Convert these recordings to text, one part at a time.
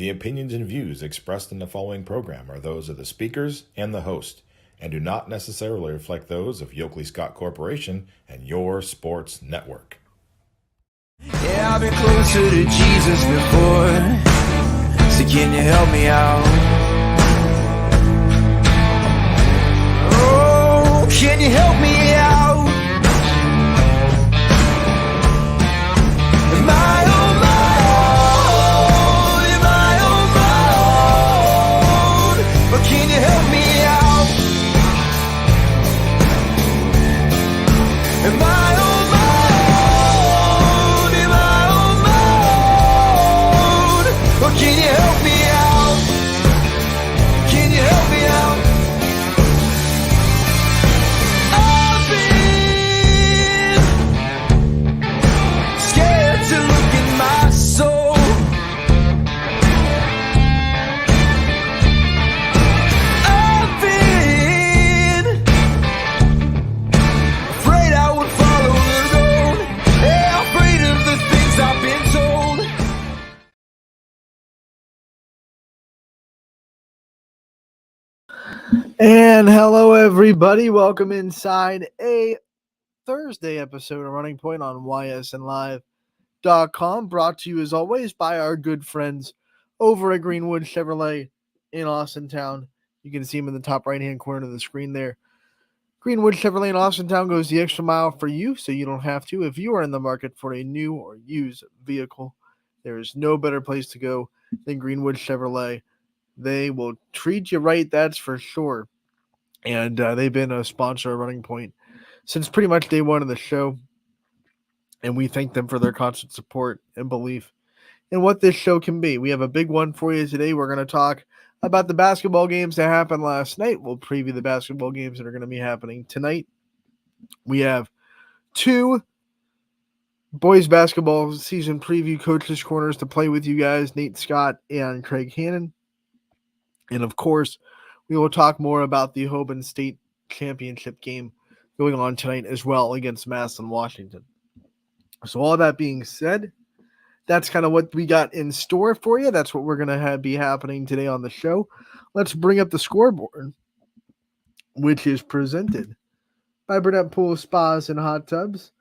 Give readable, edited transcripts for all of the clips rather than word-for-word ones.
The opinions and views expressed in the following program are those of the speakers and the host, and do not necessarily reflect those of Yoakley Scott Corporation and your sports network. Yeah, I've been closer to Jesus before, so can you help me out? Oh, can you help me out? Am I on my own? Am I on my own? But can you help me out? Am I on my own? Am I on my own? Or can you help me out? Can you help me out? I've been scared to look in my soul. I've been afraid I would follow the road. Yeah, afraid of the things I've been told. And hello, everybody. Welcome inside a Thursday episode of Running Point on YSNLive.com. Brought to you, as always, by our good friends over at Greenwood Chevrolet in Austintown. You can see them in the top right-hand corner of the screen there. Greenwood Chevrolet in Austintown goes the extra mile for you, so you don't have to. If you are in the market for a new or used vehicle, there is no better place to go than Greenwood Chevrolet. They will treat you right, that's for sure. And they've been a sponsor of Running Point since pretty much day one of the show. And we thank them for their constant support and belief in what this show can be. We have a big one for you today. We're going to talk about the basketball games that happened last night. We'll preview the basketball games that are going to be happening tonight. We have two boys basketball season preview coaches corners to play with you guys, Nate Scott and Craig Hannon. And of course, we will talk more about the Hoban State Championship game going on tonight as well against Madison, Washington. So all that being said, that's kind of what we got in store for you. That's what we're going to be happening today on the show. Let's bring up the scoreboard, which is presented by Burnett Pool Spas and Hot Tubs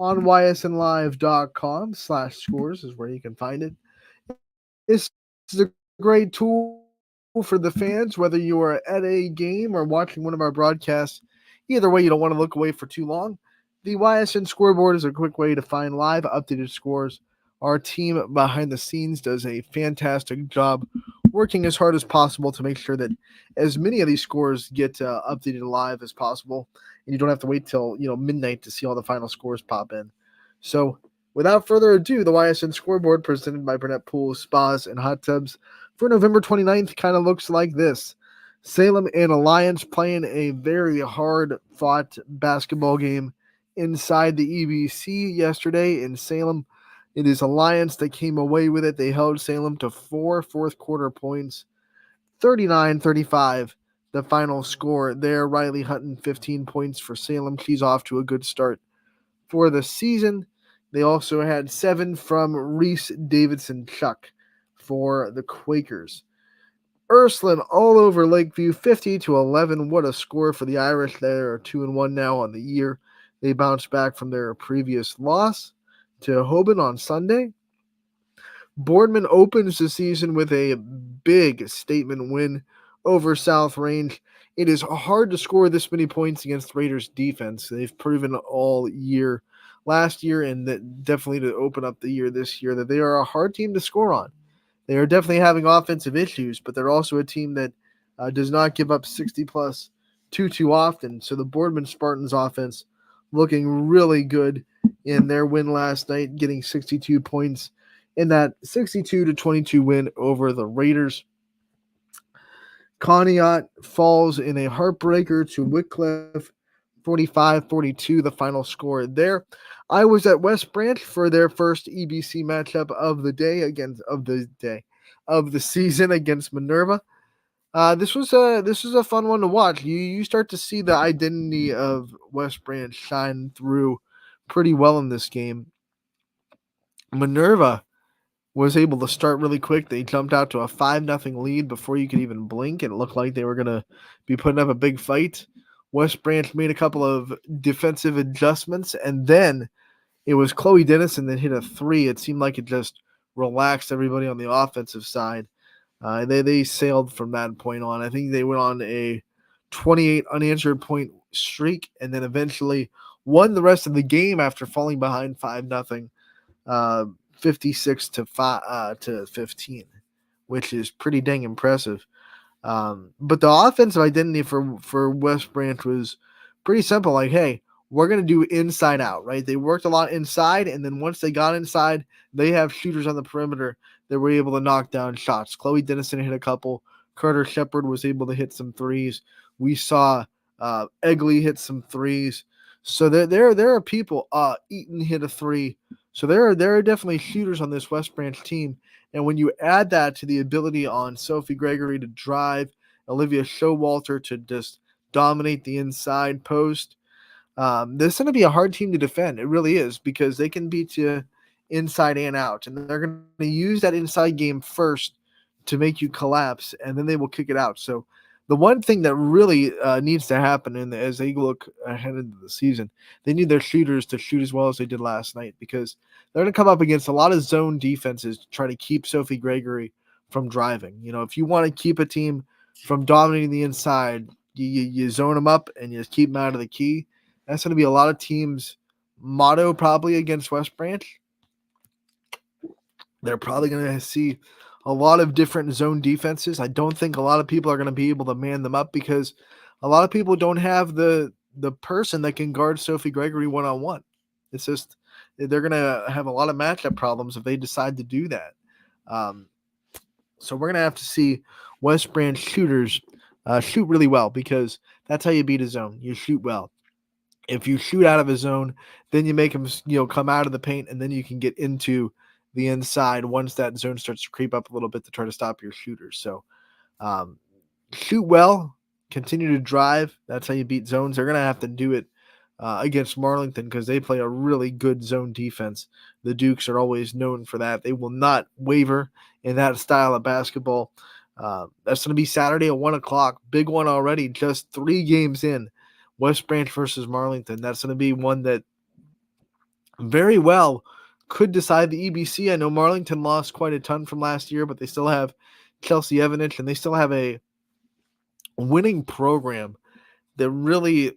on ysnlive.com/scores is where you can find it. This is a great tool for the fans, whether you are at a game or watching one of our broadcasts. Either way, you don't want to look away for too long. The YSN scoreboard is a quick way to find live updated scores. Our team behind the scenes does a fantastic job working as hard as possible to make sure that as many of these scores get updated live as possible, and you don't have to wait till midnight to see all the final scores pop in. So without further ado, the YSN scoreboard presented by Burnett Pool Spas and Hot Tubs for November 29th kind of looks like this. Salem and Alliance playing a very hard-fought basketball game inside the EBC yesterday in Salem. It is Alliance that came away with it. They held Salem to 4 fourth-quarter points, 39-35, the final score there. Riley Hutton, 15 points for Salem. She's off to a good start for the season. They also had 7 from Reese Davidson Chuck for the Quakers. Ursuline all over Lakeview, 50-11. What a score for the Irish. They are 2-1 now on the year. They bounced back from their previous loss to Hoban on Sunday. Boardman opens the season with a big statement win over South Range. It is hard to score this many points against Raiders defense. They've proven all year, last year, and that definitely to open up the year this year, that they are a hard team to score on. They are definitely having offensive issues, but they're also a team that does not give up 60-plus too often. So the Boardman Spartans offense looking really good in their win last night, getting 62 points in that 62-22 win over the Raiders. Conneaut falls in a heartbreaker to Wycliffe, 45-42, the final score there. I was at West Branch for their first EBC matchup of the season against Minerva. This was a fun one to watch. You start to see the identity of West Branch shine through pretty well in this game. Minerva was able to start really quick. They jumped out to a 5-0 lead before you could even blink. It looked like they were going to be putting up a big fight. West Branch made a couple of defensive adjustments, and then it was Chloe Dennison that hit a three. It seemed like it just relaxed everybody on the offensive side. They sailed from that point on. I think they went on a 28 unanswered point streak, and then eventually won the rest of the game after falling behind 5-0, 56 to 15, which is pretty dang impressive. But the offensive identity for West Branch was pretty simple. Like, hey, we're going to do inside out, right? They worked a lot inside, and then once they got inside, they have shooters on the perimeter that were able to knock down shots. Chloe Dennison hit a couple. Carter Shepard was able to hit some threes. We saw Egley hit some threes. So there are people. Eaton hit a three. So there are definitely shooters on this West Branch team. And when you add that to the ability on Sophie Gregory to drive, Olivia Showalter to just dominate the inside post, this is going to be a hard team to defend. It really is, because they can beat you inside and out. And they're going to use that inside game first to make you collapse, and then they will kick it out. So the one thing that really needs to happen as they look ahead into the season, they need their shooters to shoot as well as they did last night, because they're going to come up against a lot of zone defenses to try to keep Sophie Gregory from driving. You know, if you want to keep a team from dominating the inside, you zone them up and you just keep them out of the key. That's going to be a lot of teams' motto probably against West Branch. They're probably going to see a lot of different zone defenses. I don't think a lot of people are going to be able to man them up, because a lot of people don't have the person that can guard Sophie Gregory one-on-one. It's just they're going to have a lot of matchup problems if they decide to do that. So we're going to have to see West Branch shooters shoot really well, because that's how you beat a zone. You shoot well. If you shoot out of a zone, then you make them, come out of the paint, and then you can get into the inside once that zone starts to creep up a little bit to try to stop your shooters. So shoot well, continue to drive. That's how you beat zones. They're going to have to do it against Marlington, because they play a really good zone defense. The Dukes are always known for that. They will not waver in that style of basketball. That's going to be Saturday at 1 o'clock. Big one already, just 3 games in. West Branch versus Marlington. That's going to be one that very well could decide the EBC. I know Marlington lost quite a ton from last year, but they still have Chelsea Evanich, and they still have a winning program that really,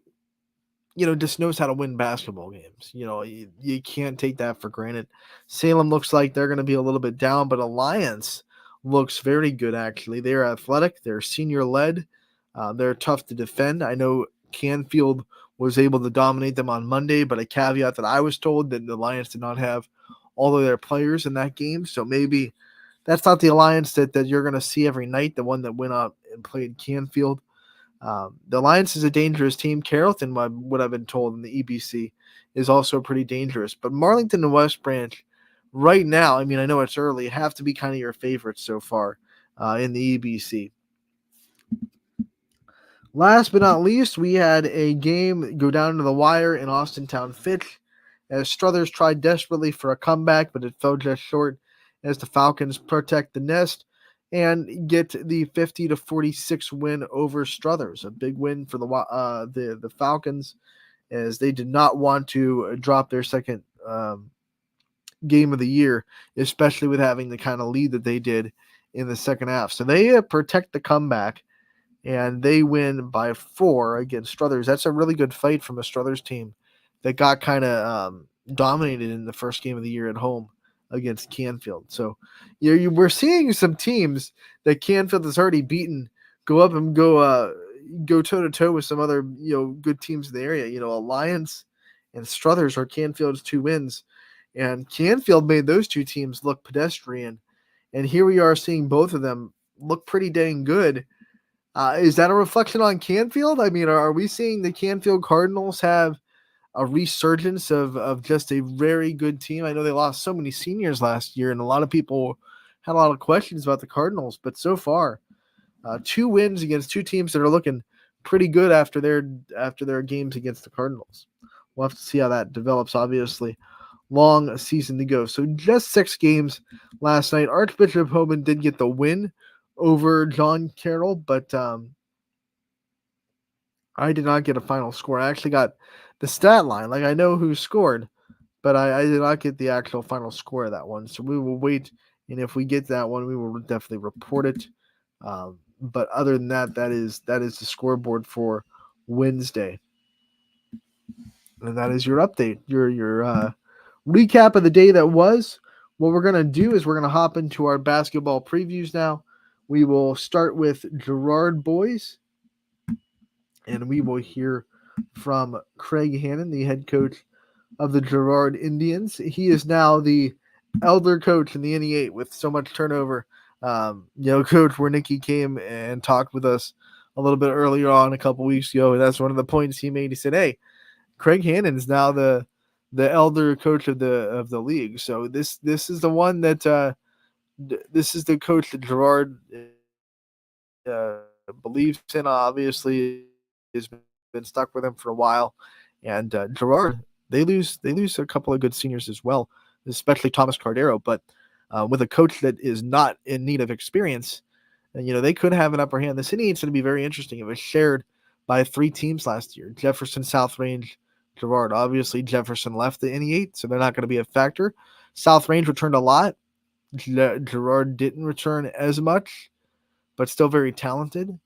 just knows how to win basketball games. You can't take that for granted. Salem looks like they're going to be a little bit down, but Alliance looks very good, actually. They're athletic. They're senior-led. They're tough to defend. I know Canfield was able to dominate them on Monday, but a caveat that I was told that the Alliance did not have all of their players in that game. So maybe that's not the Alliance that you're going to see every night, the one that went up and played Canfield. The Alliance is a dangerous team. Carrollton, what I've been told in the EBC, is also pretty dangerous. But Marlington and West Branch, right now, I know it's early, have to be kind of your favorites so far in the EBC. Last but not least, we had a game go down to the wire in Austintown Fitch, as Struthers tried desperately for a comeback, but it fell just short as the Falcons protect the nest and get the 50-46 win over Struthers. A big win for the Falcons, as they did not want to drop their second game of the year, especially with having the kind of lead that they did in the second half. So they protect the comeback, and they win by 4 against Struthers. That's a really good fight from a Struthers team that got kind of dominated in the first game of the year at home against Canfield. So we're seeing some teams that Canfield has already beaten go up and go toe-to-toe with some other good teams in the area. Alliance and Struthers are Canfield's 2 wins, and Canfield made those 2 teams look pedestrian. And here we are seeing both of them look pretty dang good. Is that a reflection on Canfield? Are we seeing the Canfield Cardinals have a resurgence of just a very good team? I know they lost so many seniors last year, and a lot of people had a lot of questions about the Cardinals, but so far, 2 wins against 2 teams that are looking pretty good after their games against the Cardinals. We'll have to see how that develops, obviously, long season to go. So just 6 games last night. Archbishop Hoban did get the win over John Carroll, but I did not get a final score. I actually got the stat line. Like, I know who scored, but I did not get the actual final score of that one. So we will wait, and if we get that one, we will definitely report it. But other than that, that is the scoreboard for Wednesday, and that is your update, your recap of the day that was. What we're gonna do is we're gonna hop into our basketball previews now. We will start with Girard boys, and we will hear from Craig Hannon, the head coach of the Girard Indians. He is now the elder coach in the NE8 with so much turnover. Coach Wernicke came and talked with us a little bit earlier on a couple weeks ago, and that's one of the points he made. He said, "Hey, Craig Hannon is now the elder coach of the league." So this is the one that this is the coach that Girard believes in. Obviously, has been stuck with him for a while, and Girard, they lose a couple of good seniors as well, especially Thomas Cardero. But with a coach that is not in need of experience, and they could have an upper hand. The city is going to be very interesting. It was shared by 3 teams last year: Jefferson, South Range, Girard. Obviously, Jefferson left the NE8, so they're not going to be a factor. South Range returned a lot. Girard didn't return as much, but still very talented.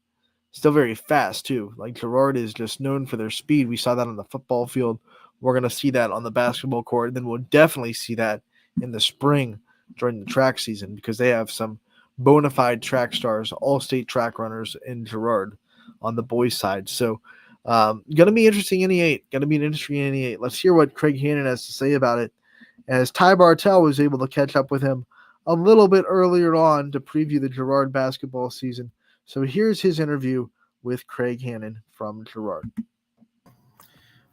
Still very fast, too. Like, Girard is just known for their speed. We saw that on the football field. We're going to see that on the basketball court. And then we'll definitely see that in the spring during the track season, because they have some bona fide track stars, all-state track runners in Girard on the boys' side. So, going to be interesting in NE8. Going to be an interesting NE8. Let's hear what Craig Hannon has to say about it, as Ty Bartell was able to catch up with him a little bit earlier on to preview the Girard basketball season. So here's his interview with Craig Hannon from Girard.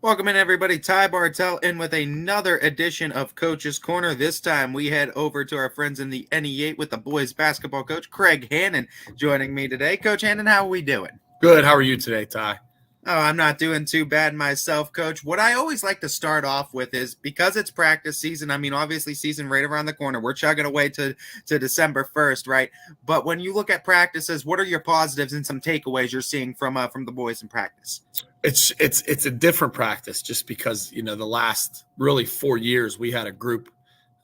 Welcome in, everybody. Ty Bartell in with another edition of Coach's Corner. This time we head over to our friends in the NE8 with the boys basketball coach, Craig Hannon, joining me today. Coach Hannon, how are we doing? Good. How are you today, Ty? Oh, I'm not doing too bad myself, Coach. What I always like to start off with is, because it's practice season, I mean, obviously season right around the corner. We're chugging away to December 1st, right? But when you look at practices, what are your positives and some takeaways you're seeing from the boys in practice? It's a different practice, just because, the last really 4 years we had a group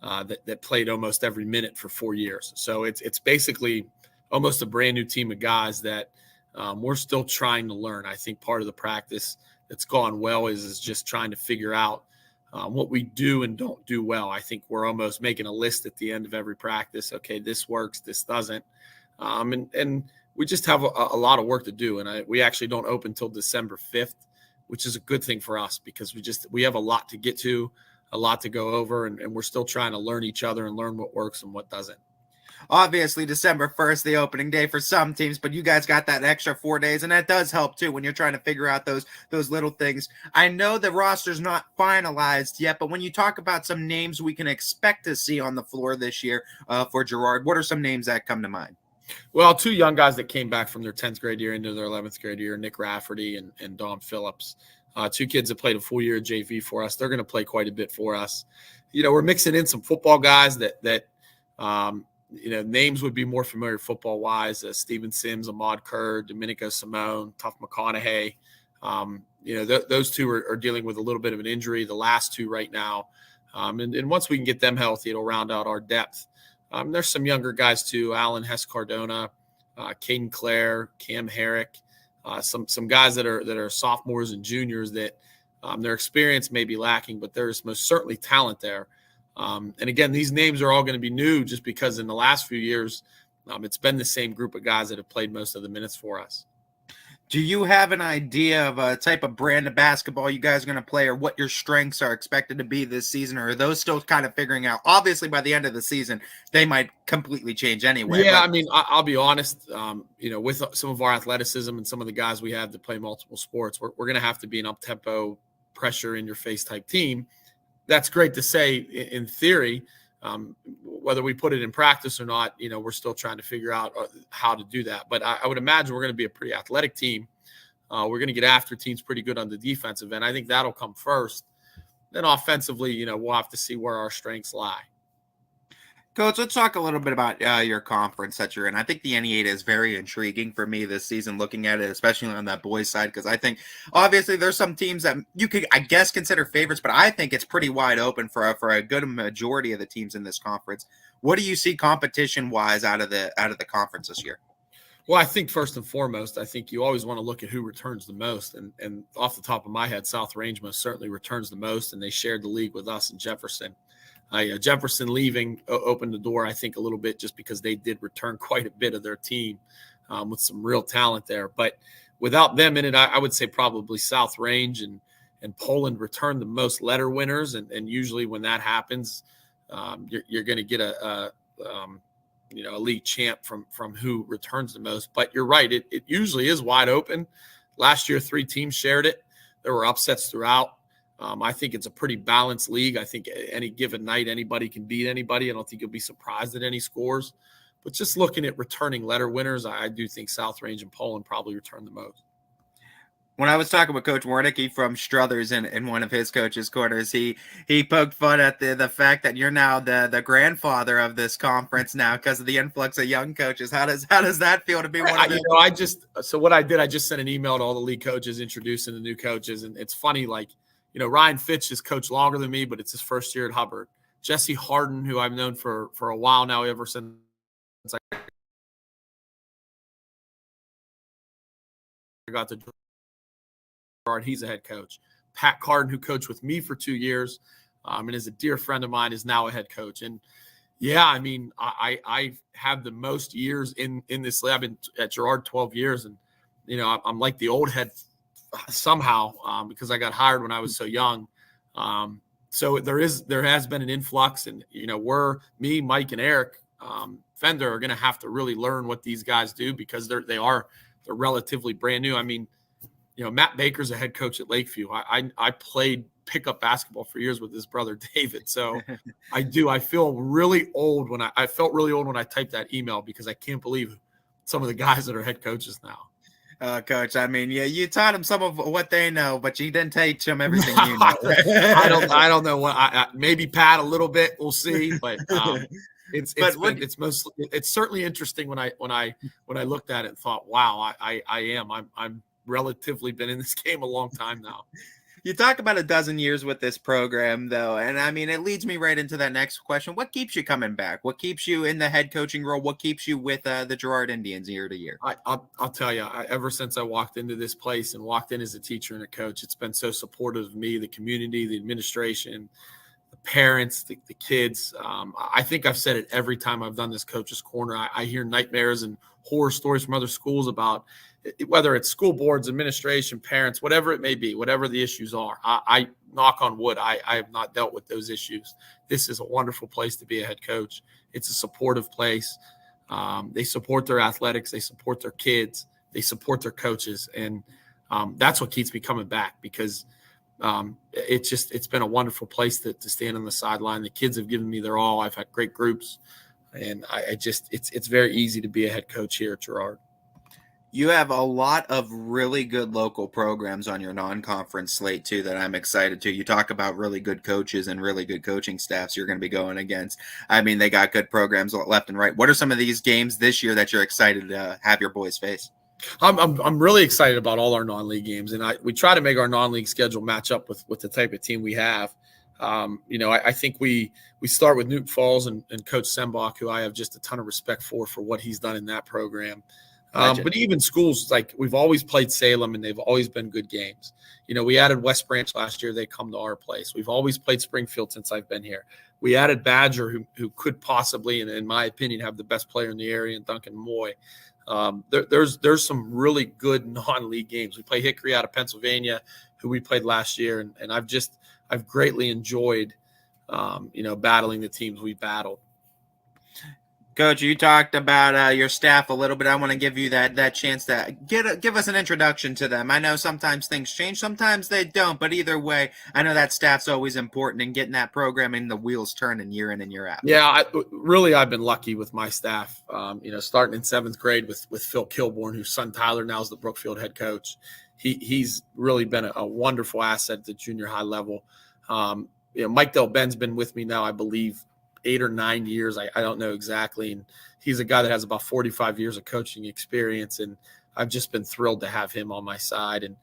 that played almost every minute for 4 years. So it's basically almost a brand new team of guys that we're still trying to learn. I think part of the practice that's gone well is just trying to figure out what we do and don't do well. I think we're almost making a list at the end of every practice. Okay, this works, this doesn't. And we just have a lot of work to do. And we actually don't open till December 5th, which is a good thing for us, because we have a lot to get to, a lot to go over, and we're still trying to learn each other and learn what works and what doesn't. Obviously, December 1st, the opening day for some teams, but you guys got that extra 4 days, and that does help too when you're trying to figure out those little things. I know the roster's not finalized yet, but when you talk about some names we can expect to see on the floor this year for Girard, what are some names that come to mind? Well, 2 young guys that came back from their 10th grade year into their 11th grade year, Nick Rafferty and Dom Phillips. 2 kids that played a full year at JV for us. They're going to play quite a bit for us. We're mixing in some football guys that names would be more familiar football-wise: Steven Sims, Ahmad Kerr, Domenico Simone, Tuff McConaughey. Those 2 are dealing with a little bit of an injury, the last 2 right now. And once we can get them healthy, it'll round out our depth. There's some younger guys too: Alan Hess-Cardona, Caden Clare, Cam Herrick, some guys that are sophomores and juniors that their experience may be lacking, but there's most certainly talent there. And again, these names are all going to be new, just because in the last few years, it's been the same group of guys that have played most of the minutes for us. Do you have an idea of a type of brand of basketball you guys are going to play, or what your strengths are expected to be this season? Or are those still kind of figuring out? Obviously, by the end of the season, they might completely change anyway. Yeah, I mean, I'll be honest, with some of our athleticism and some of the guys we have to play multiple sports, we're going to have to be an up-tempo, pressure in your face type team. That's great to say in theory. Whether we put it in practice or not, we're still trying to figure out how to do that. But I would imagine we're going to be a pretty athletic team. We're going to get after teams pretty good on the defensive end. I think that'll come first. Then offensively, we'll have to see where our strengths lie. Coach, let's talk a little bit about your conference that you're in. I think the NE8 is very intriguing for me this season, looking at it, especially on that boys side, because I think obviously there's some teams that you could, I guess, consider favorites, but I think it's pretty wide open for a good majority of the teams in this conference. What do you see competition-wise out of the conference this year? Well, I think first and foremost, I think you always want to look at who returns the most. And off the top of my head, South Range most certainly returns the most, and they shared the league with us in Jefferson. Jefferson leaving opened the door, I think, a little bit just because they did return quite a bit of their team with some real talent there. But without them in it, I would say probably South Range and Poland return the most letter winners. And usually when that happens, you're going to get a league champ from who returns the most. But you're right, it usually is wide open. Last year, 3 teams shared it. There were upsets throughout. I think it's a pretty balanced league. I think any given night, anybody can beat anybody. I don't think you'll be surprised at any scores. But just looking at returning letter winners, I do think South Range and Poland probably return the most. When I was talking with Coach Warnicki from Struthers in one of his coaches' corners, he poked fun at the fact that you're now the grandfather of this conference now because of the influx of young coaches. How does that feel to be one of them? I just sent an email to all the league coaches introducing the new coaches, and it's funny, like, Ryan Fitch has coached longer than me, but it's his first year at Hubbard. Jesse Harden, who I've known for a while now, ever since I got to Gerard, he's a head coach. Pat Carden, who coached with me for 2 years and is a dear friend of mine, is now a head coach. And yeah, I mean, I have the most years in this league. I've been at Gerard 12 years, and I'm like the old head somehow because I got hired when I was so young. So there has been an influx, and me, Mike, and Eric Fender are going to have to really learn what these guys do because they're relatively brand new. I mean, Matt Baker's a head coach at Lakeview. I played pickup basketball for years with his brother David, so I feel really old I felt really old when I typed that email because I can't believe some of the guys that are head coaches now. Coach, I mean, yeah, you taught them some of what they know, but you didn't teach them everything you know. I don't know what. Maybe Pat a little bit. We'll see, but it's certainly interesting when I looked at it and thought, wow, I'm relatively been in this game a long time now. You talk about a dozen years with this program, though, and I mean, it leads me right into that next question. What keeps you coming back? What keeps you in the head coaching role? What keeps you with the Gerard Indians year to year? I'll tell you, ever since I walked into this place and walked in as a teacher and a coach, it's been so supportive of me, the community, the administration, the parents, the kids. I think I've said it every time I've done this Coach's Corner. I hear nightmares and horror stories from other schools about whether it's school boards, administration, parents, whatever it may be, whatever the issues are. I knock on wood, I have not dealt with those issues. This is a wonderful place to be a head coach. It's a supportive place. They support their athletics. They support their kids. They support their coaches. And that's what keeps me coming back because it's been a wonderful place to stand on the sideline. The kids have given me their all. I've had great groups. And it's very easy to be a head coach here at Gerard. You have a lot of really good local programs on your non-conference slate, too, that I'm excited to. You talk about really good coaches and really good coaching staffs you're going to be going against. I mean, they got good programs left and right. What are some of these games this year that you're excited to have your boys face? I'm really excited about all our non-league games, and we try to make our non-league schedule match up with the type of team we have. I think we start with Newton Falls and Coach Sembach, who I have just a ton of respect for what he's done in that program. But even schools, like we've always played Salem, and they've always been good games. We added West Branch last year. They come to our place. We've always played Springfield since I've been here. We added Badger, who could possibly, and in my opinion, have the best player in the area, in Duncan Moy. There's some really good non-league games. We play Hickory out of Pennsylvania, who we played last year, and I've greatly enjoyed, battling the teams we battled. Coach, you talked about your staff a little bit. I want to give you that chance to give us an introduction to them. I know sometimes things change, sometimes they don't, but either way, I know that staff's always important in getting that programming, the wheels turning year in and year out. Yeah, I've been lucky with my staff. Starting in 7th grade with Phil Kilborn, whose son Tyler now is the Brookfield head coach. He's really been a wonderful asset at the junior high level. Mike Del Ben's been with me now, I believe, 8 or 9 years. I don't know exactly. And he's a guy that has about 45 years of coaching experience. And I've just been thrilled to have him on my side. And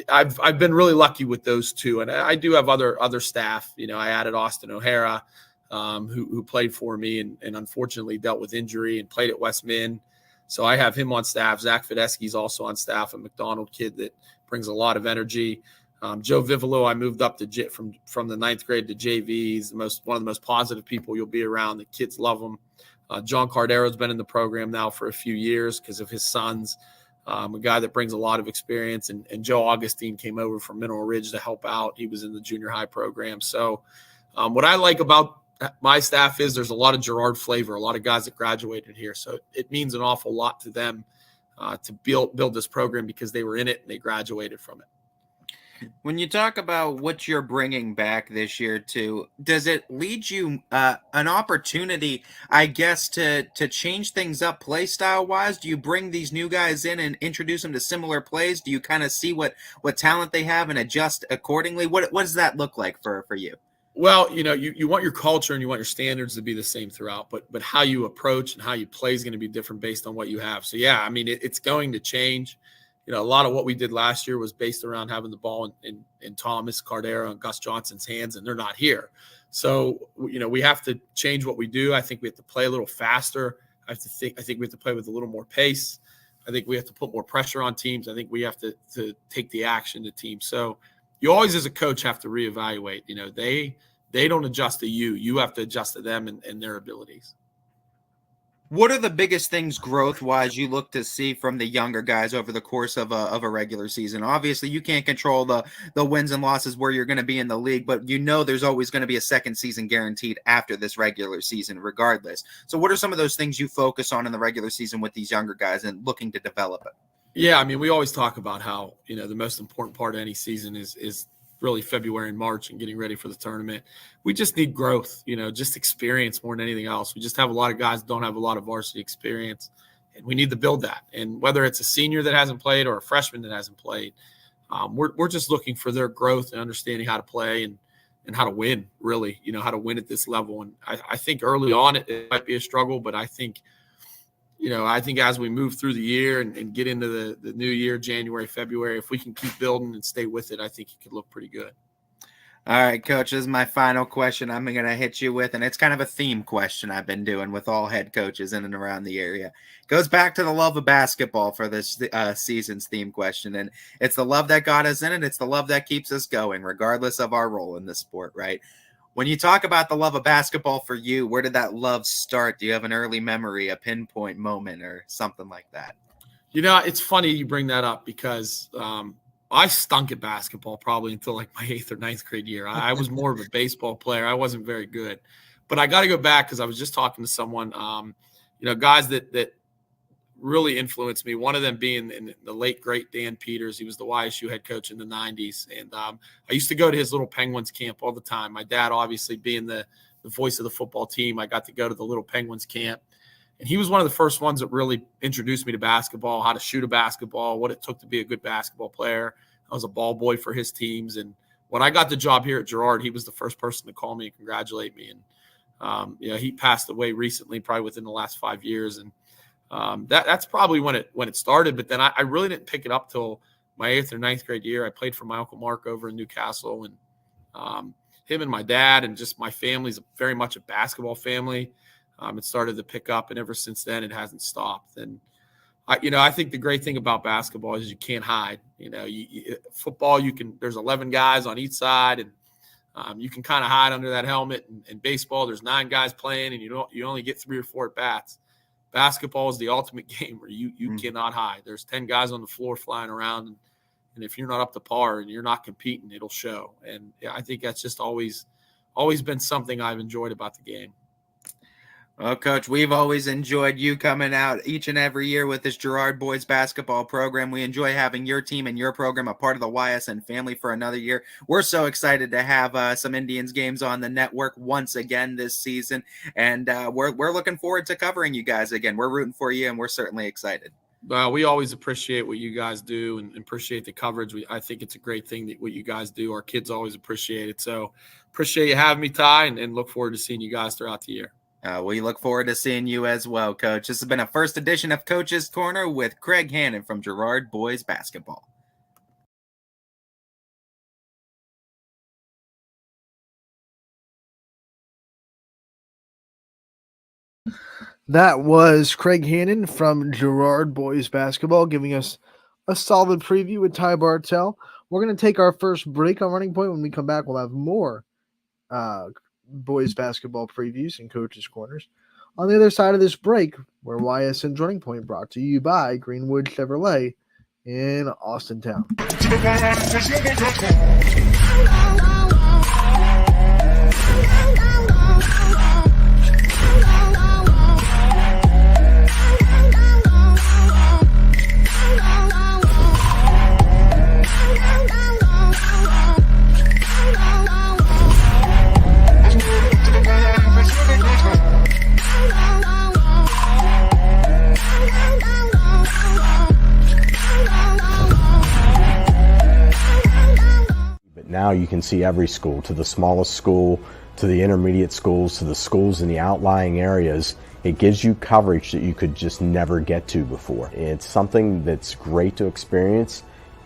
I've been really lucky with those two. And I do have other staff. I added Austin O'Hara, who played for me and unfortunately dealt with injury and played at West Min. So I have him on staff. Zach Fedesky's also on staff, a McDonald kid that brings a lot of energy. Joe Vivolo, I moved up to from the 9th grade to JV. He's one of the most positive people you'll be around. The kids love him. John Cardero's been in the program now for a few years because of his sons. A guy that brings a lot of experience. And Joe Augustine came over from Mineral Ridge to help out. He was in the junior high program. So what I like about my staff is there's a lot of Girard flavor, a lot of guys that graduated here. So it means an awful lot to them to build this program because they were in it and they graduated from it. When you talk about what you're bringing back this year too, does it lead you an opportunity, I guess, to change things up play style wise? Do you bring these new guys in and introduce them to similar plays? Do you kind of see what talent they have and adjust accordingly? What does that look like for you? Well, you want your culture and you want your standards to be the same throughout, but how you approach and how you play is going to be different based on what you have. So yeah, I mean, it's going to change. A lot of what we did last year was based around having the ball in Thomas, Cardero, and Gus Johnson's hands, and they're not here. So, we have to change what we do. I think we have to play a little faster. I think we have to play with a little more pace. I think we have to put more pressure on teams. I think we have to take the action to teams. So you always, as a coach, have to reevaluate. They don't adjust to you. You have to adjust to them and their abilities. What are the biggest things growth-wise you look to see from the younger guys over the course of a regular season? Obviously, you can't control the wins and losses where you're going to be in the league, but there's always going to be a second season guaranteed after this regular season regardless. So what are some of those things you focus on in the regular season with these younger guys and looking to develop it? Yeah, I mean, we always talk about how, the most important part of any season is really February and March and getting ready for the tournament. We just need growth, just experience more than anything else. We just have a lot of guys that don't have a lot of varsity experience, and we need to build that. And whether it's a senior that hasn't played or a freshman that hasn't played, we're just looking for their growth and understanding how to play and how to win, really, how to win at this level. And I think early on it might be a struggle, but I think as we move through the year and get into the new year, January, February, if we can keep building and stay with it, I think it could look pretty good. All right, Coach, this is my final question I'm going to hit you with, and it's kind of a theme question I've been doing with all head coaches in and around the area. It goes back to the love of basketball for this season's theme question, and it's the love that got us in it. It's the love that keeps us going, regardless of our role in the sport, right? When you talk about the love of basketball for you, where did that love start? Do you have an early memory, a pinpoint moment, or something like that? It's funny you bring that up because I stunk at basketball probably until like my 8th or 9th grade year. I was more of a baseball player. I wasn't very good. But I got to go back because I was just talking to someone, guys that really influenced me. One of them being in the late, great Dan Peters. He was the YSU head coach in the 90s. And I used to go to his little Penguins camp all the time. My dad, obviously, being the voice of the football team, I got to go to the little Penguins camp. And he was one of the first ones that really introduced me to basketball, how to shoot a basketball, what it took to be a good basketball player. I was a ball boy for his teams. And when I got the job here at Girard, he was the first person to call me and congratulate me. And, he passed away recently, probably within the last 5 years. And that's probably when it started. But then I really didn't pick it up till my 8th or 9th grade year. I played for my Uncle Mark over in Newcastle, and him and my dad and just my family's very much a basketball family. It started to pick up, and ever since then it hasn't stopped. And I think the great thing about basketball is you can't hide. Football, there's 11 guys on each side, and you can kind of hide under that helmet. And baseball, there's 9 guys playing, and you only get 3 or 4 at bats. Basketball is the ultimate game where you cannot hide. There's 10 guys on the floor flying around, and if you're not up to par and you're not competing, it'll show. And I think that's just always been something I've enjoyed about the game. Well, Coach, we've always enjoyed you coming out each and every year with this Girard boys basketball program. We enjoy having your team and your program a part of the YSN family for another year. We're so excited to have some Indians games on the network once again this season, and we're looking forward to covering you guys again. We're rooting for you, and we're certainly excited. We always appreciate what you guys do and appreciate the coverage. I think it's a great thing that what you guys do. Our kids always appreciate it. So appreciate you having me, Ty, and look forward to seeing you guys throughout the year. We look forward to seeing you as well, Coach. This has been a first edition of Coach's Corner with Craig Hannon from Girard Boys Basketball. That was Craig Hannon from Girard Boys Basketball giving us a solid preview with Ty Bartell. We're going to take our first break on Running Point. When we come back, we'll have more boys basketball previews and coaches' corners. On the other side of this break, we're Ysn's Running Point, brought to you by Greenwood Chevrolet in Austintown. Now you can see every school, to the smallest school, to the intermediate schools, to the schools in the outlying areas. It gives you coverage that you could just never get to before. It's something that's great to experience,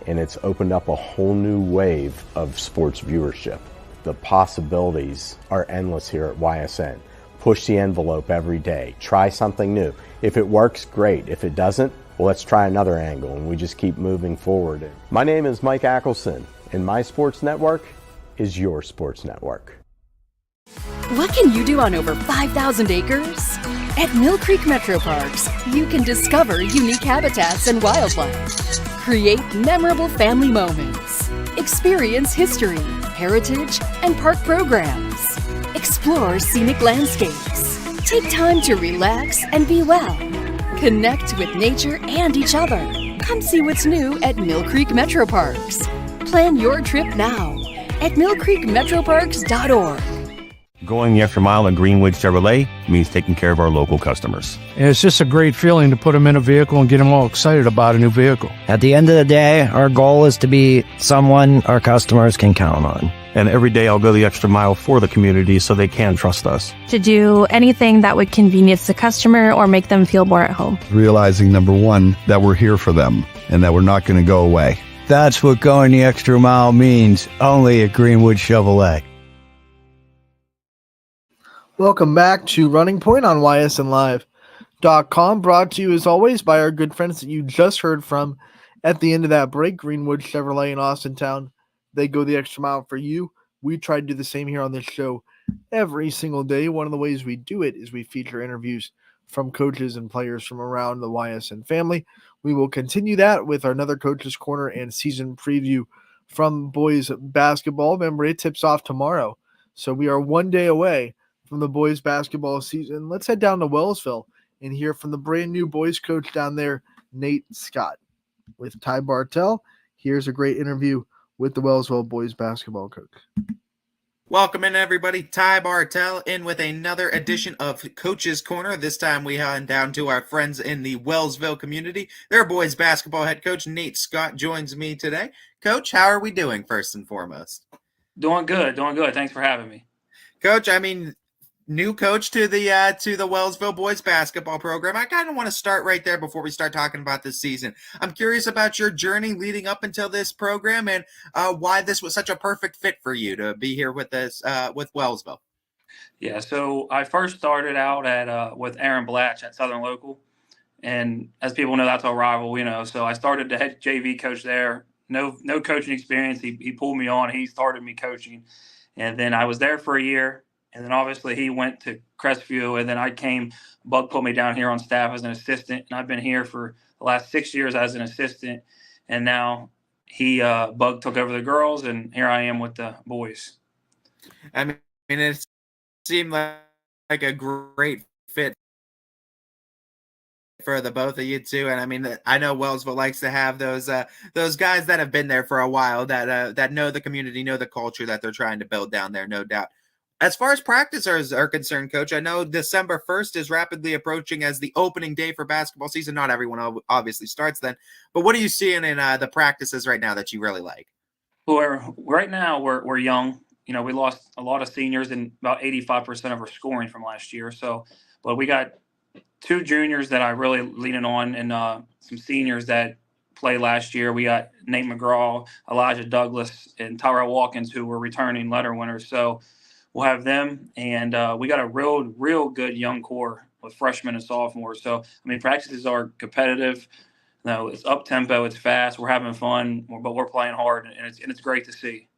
and it's opened up a whole new wave of sports viewership. The possibilities are endless here at YSN. Push the envelope every day. Try something new. If it works, great. If it doesn't, well, let's try another angle, and we just keep moving forward. My name is Mike Ackelson, and my sports network is your sports network. What can you do on over 5,000 acres? At Mill Creek Metro Parks, you can discover unique habitats and wildlife, create memorable family moments, experience history, heritage, and park programs, explore scenic landscapes, take time to relax and be well, connect with nature and each other. Come see what's new at Mill Creek Metro Parks. Plan your trip now at millcreekmetroparks.org. Going the extra mile at Greenwood Chevrolet means taking care of our local customers. And it's just a great feeling to put them in a vehicle and get them all excited about a new vehicle. At the end of the day, our goal is to be someone our customers can count on. And every day I'll go the extra mile for the community so they can trust us. To do anything that would convenience the customer or make them feel more at home. Realizing, number one, that we're here for them and that we're not going to go away. That's what going the extra mile means, only at Greenwood Chevrolet. Welcome back to Running Point on YSNLive.com, brought to you as always by our good friends that you just heard from at the end of that break, Greenwood Chevrolet in Austintown. They go the extra mile for you. We try to do the same here on this show every single day. One of the ways we do it is we feature interviews from coaches and players from around the YSN family. We will continue that with another Coach's Corner and season preview from boys basketball. Remember, it tips off tomorrow, so we are one day away from the boys basketball season. Let's head down to Wellsville and hear from the brand new boys coach down there, Nate Scott. With Ty Bartell, here's a great interview with the Wellsville boys basketball coach. Welcome in, everybody. Ty Bartell in with another edition of Coach's Corner. This time we head down to our friends in the Wellsville community. Their boys basketball head coach, Nate Scott, joins me today. Coach, how are we doing, first and foremost? Doing good. Thanks for having me. Coach, new coach to the Wellsville boys basketball program. I kind of want to start right there before we start talking about this season. I'm curious about your journey leading up until this program and why this was such a perfect fit for you to be here with us with Wellsville. Yeah, so I first started out at with Aaron Blatch at Southern Local, and as people know, that's our rival. So I started the head JV coach there. No coaching experience. He pulled me on. He started me coaching, and then I was there for a year. And then obviously he went to Crestview, and then I came. Bug put me down here on staff as an assistant, and I've been here for the last 6 years as an assistant. And now Bug took over the girls, and here I am with the boys. It seemed like a great fit for the both of you too. And I know Wellsville likes to have those guys that have been there for a while, that know the community, know the culture that they're trying to build down there, no doubt. As far as practices are concerned, Coach, I know December 1st is rapidly approaching as the opening day for basketball season. Not everyone obviously starts then, but what are you seeing in the practices right now that you really like? Right now we're young. We lost a lot of seniors and about 85% of our scoring from last year. So, but we got two juniors that I really leaning on, and some seniors that played last year. We got Nate McGraw, Elijah Douglas, and Tyrell Watkins, who were returning letter winners. So we'll have them, and we got a real good young core with freshmen and sophomores. So I mean, practices are competitive. No, it's up tempo, it's fast. We're having fun, but we're playing hard, and it's great to see.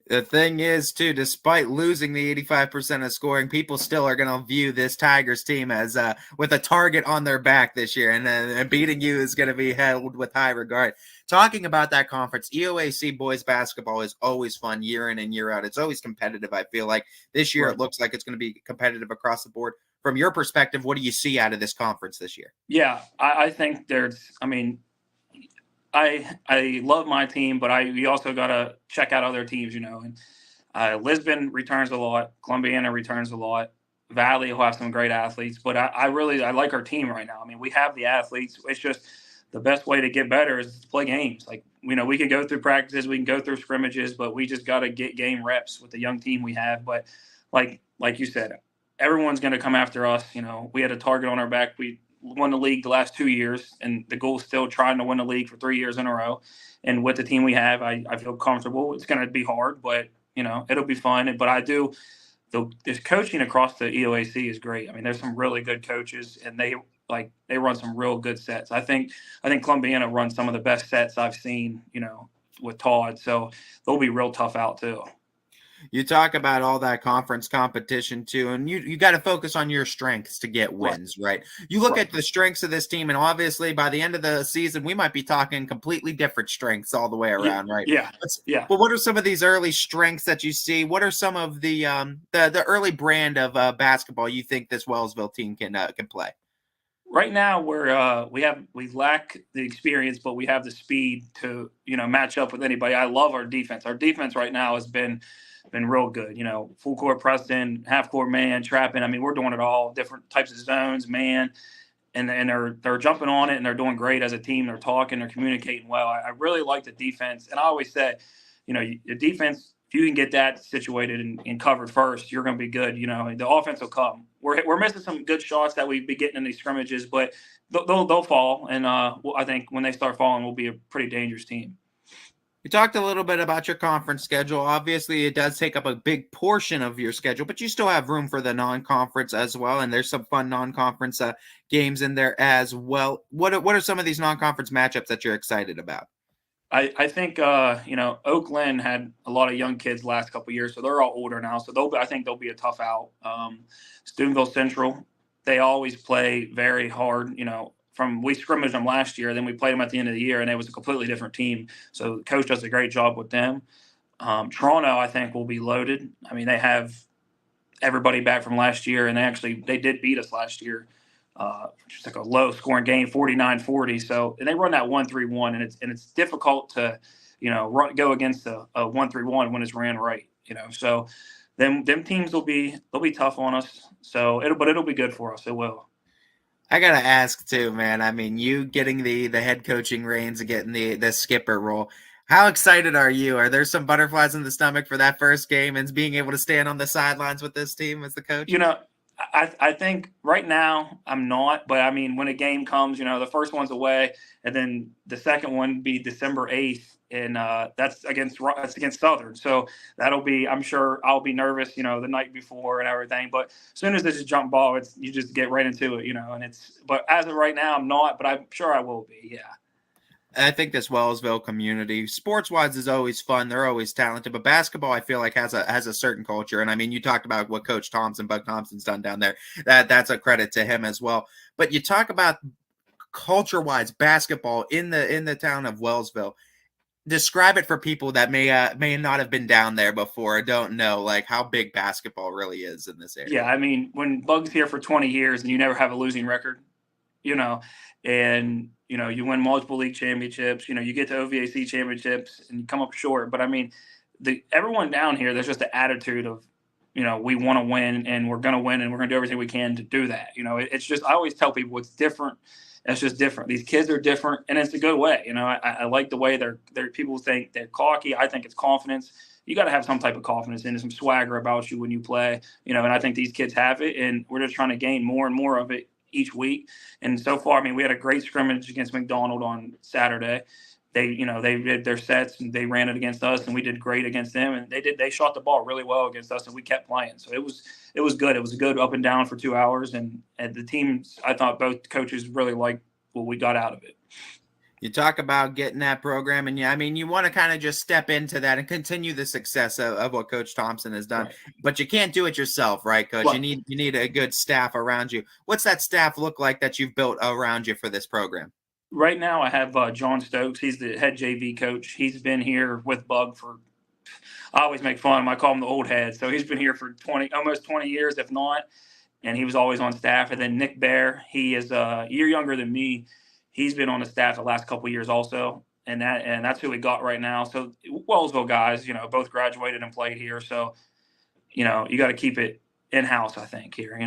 The thing is, too, despite losing the 85% of scoring, people still are going to view this Tigers team as with a target on their back this year, and beating you is going to be held with high regard. Talking about that conference, EOAC boys basketball is always fun year in and year out. It's always competitive, I feel like. This year, It looks like it's going to be competitive across the board. From your perspective, what do you see out of this conference this year? Yeah, I think I love my team, but we also got to check out other teams, And Lisbon returns a lot. Columbiana returns a lot. Valley will have some great athletes, but I like our team right now. I mean, we have the athletes. It's just the best way to get better is to play games. Like, we can go through practices, we can go through scrimmages, but we just got to get game reps with the young team we have. But like you said, everyone's going to come after us. We had a target on our back. We won the league the last 2 years, and the goal is still trying to win the league for 3 years in a row. And with the team we have, I feel comfortable. It's going to be hard, but it'll be fun. But I do. This coaching across the EOAC is great. I mean, there's some really good coaches, and they run some real good sets. I think Columbiana runs some of the best sets I've seen, with Todd. So they'll be real tough out too. You talk about all that conference competition too, and you got to focus on your strengths to get wins, right? You look at the strengths of this team, and obviously by the end of the season, we might be talking completely different strengths all the way around, right? Yeah. But what are some of these early strengths that you see? What are some of the early brand of basketball you think this Wellsville team can play? Right now, we lack the experience, but we have the speed to match up with anybody. I love our defense. Our defense right now has been real good. Full court pressing, half court man, trapping. I mean, we're doing it all, different types of zones, man, and they're jumping on it, and they're doing great as a team. They're talking, they're communicating well. I really like the defense, and I always said, the defense, if you can get that situated and covered first, you're going to be good. The offense will come. We're missing some good shots that we've been getting in these scrimmages, but they'll fall, and I think when they start falling, we'll be a pretty dangerous team. You talked a little bit about your conference schedule. Obviously, it does take up a big portion of your schedule, but you still have room for the non-conference as well, and there's some fun non-conference games in there as well. What are some of these non-conference matchups that you're excited about? I think Oakland had a lot of young kids last couple of years, so they're all older now. So I think they'll be a tough out. Steubenville Central, they always play very hard. We scrimmaged them last year, then we played them at the end of the year, and it was a completely different team. So the coach does a great job with them. Toronto, I think, will be loaded. I mean, they have everybody back from last year, and they did beat us last year. Just like a low scoring game, 49-40. So, and they run that 1-3-1, and it's difficult to, go against a 1-3-1 when it's ran right. So them teams they'll be tough on us. So it'll be good for us. It will. I gotta ask too, man. I mean, you getting the head coaching reins and getting the skipper role. How excited are you? Are there some butterflies in the stomach for that first game and being able to stand on the sidelines with this team as the coach? I think right now I'm not, but I mean, when a game comes, the first one's away, and then the second one be December 8th, and that's against Southern. So I'm sure I'll be nervous, the night before and everything. But as soon as this is jump ball, you just get right into it, but as of right now, I'm not, but I'm sure I will be. Yeah. I think this Wellsville community, sports-wise, is always fun. They're always talented, but basketball, I feel like, has a certain culture. And I mean, you talked about what Coach Bug Thompson's done down there. That's a credit to him as well. But you talk about culture-wise basketball in the town of Wellsville. Describe it for people that may not have been down there before or don't know, like, how big basketball really is in this area. Yeah, I mean, when Bug's here for 20 years and you never have a losing record, and you win multiple league championships, you get to OVAC championships and you come up short. But I mean, everyone down here, there's just the attitude of, we want to win and we're going to win and we're going to do everything we can to do that. It's just, I always tell people it's different. It's just different. These kids are different, and it's a good way. I like the way they're people think they're cocky. I think it's confidence. You got to have some type of confidence and some swagger about you when you play, and I think these kids have it, and we're just trying to gain more and more of it each week. And so far, I mean, we had a great scrimmage against McDonald on Saturday. They did their sets and they ran it against us, and we did great against them. And they shot the ball really well against us, and we kept playing. So it was good. It was a good up and down for 2 hours, and the teams, I thought both coaches really liked what we got out of it. You talk about getting that program, and I mean, you want to kind of just step into that and continue the success of what Coach Thompson has done, right. But you can't do it yourself, right, Coach? Right. You need a good staff around you. What's that staff look like that you've built around you for this program? Right now, I have John Stokes. He's the head JV coach. He's been here with Bug for, I always make fun of him. I call him the old head. So he's been here for almost 20 years, if not. And he was always on staff. And then Nick Bear, he is a year younger than me. He's been on the staff the last couple of years also. And that's who we got right now. So Wellsville guys, both graduated and played here. So, you got to keep it in-house, I think, here,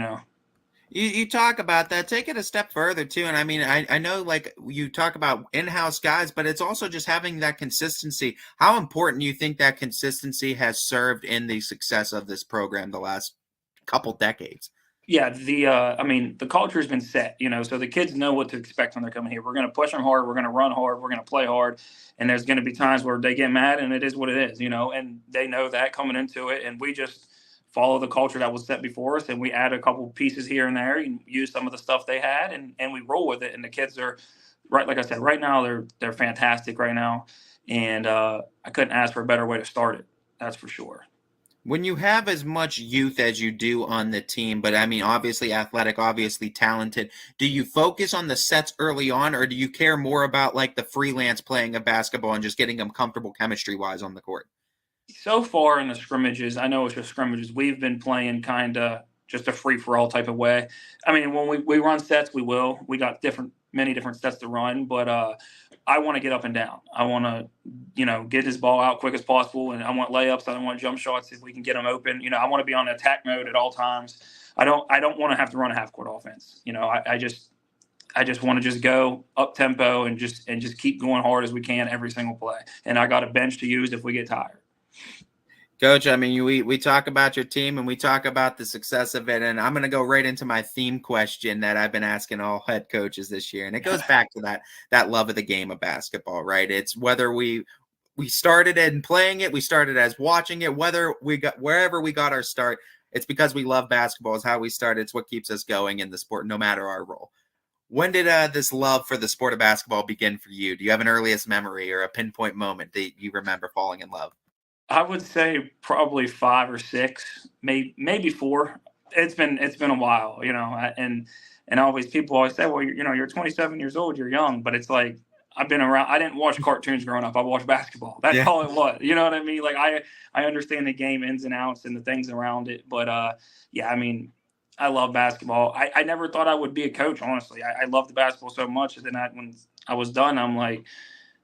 You talk about that. Take it a step further, too. And I mean, I know, like, you talk about in-house guys, but it's also just having that consistency. How important do you think that consistency has served in the success of this program the last couple decades? Yeah, the culture has been set, so the kids know what to expect when they're coming here. We're going to push them hard. We're going to run hard. We're going to play hard. And there's going to be times where they get mad, and it is what it is, and they know that coming into it. And we just follow the culture that was set before us, and we add a couple pieces here and there and use some of the stuff they had, and we roll with it. And the kids are, right, like I said, right now they're fantastic right now, and I couldn't ask for a better way to start it. That's for sure. When you have as much youth as you do on the team, but I mean, obviously athletic, obviously talented, do you focus on the sets early on, or do you care more about like the freelance playing of basketball and just getting them comfortable chemistry-wise on the court? So far in the scrimmages, I know it's just scrimmages, we've been playing kind of just a free-for-all type of way. I mean, when we run sets, we will. We got many different sets to run, but I want to get up and down. I want to, get this ball out quick as possible, and I want layups. I want jump shots if we can get them open. I want to be on attack mode at all times. I don't want to have to run a half-court offense. I just want to just go up tempo and just keep going hard as we can every single play. And I got a bench to use if we get tired. Coach, I mean, we talk about your team and we talk about the success of it, and I'm going to go right into my theme question that I've been asking all head coaches this year, and it goes back to that love of the game of basketball, right? It's whether we started in playing it, we started as watching it, wherever we got our start, it's because we love basketball. Is how we started. It's what keeps us going in the sport, no matter our role. When did this love for the sport of basketball begin for you? Do you have an earliest memory or a pinpoint moment that you remember falling in love? I would say probably 5 or 6, maybe 4. It's been a while, and people always say, well, you're 27 years old, you're young, but it's like, I've been around. I didn't watch cartoons growing up. I watched basketball. That's all it was. You know what I mean? Like I understand the game ins and outs and the things around it, but I mean, I love basketball. I never thought I would be a coach, honestly. I loved basketball so much, and then when I was done, I'm like,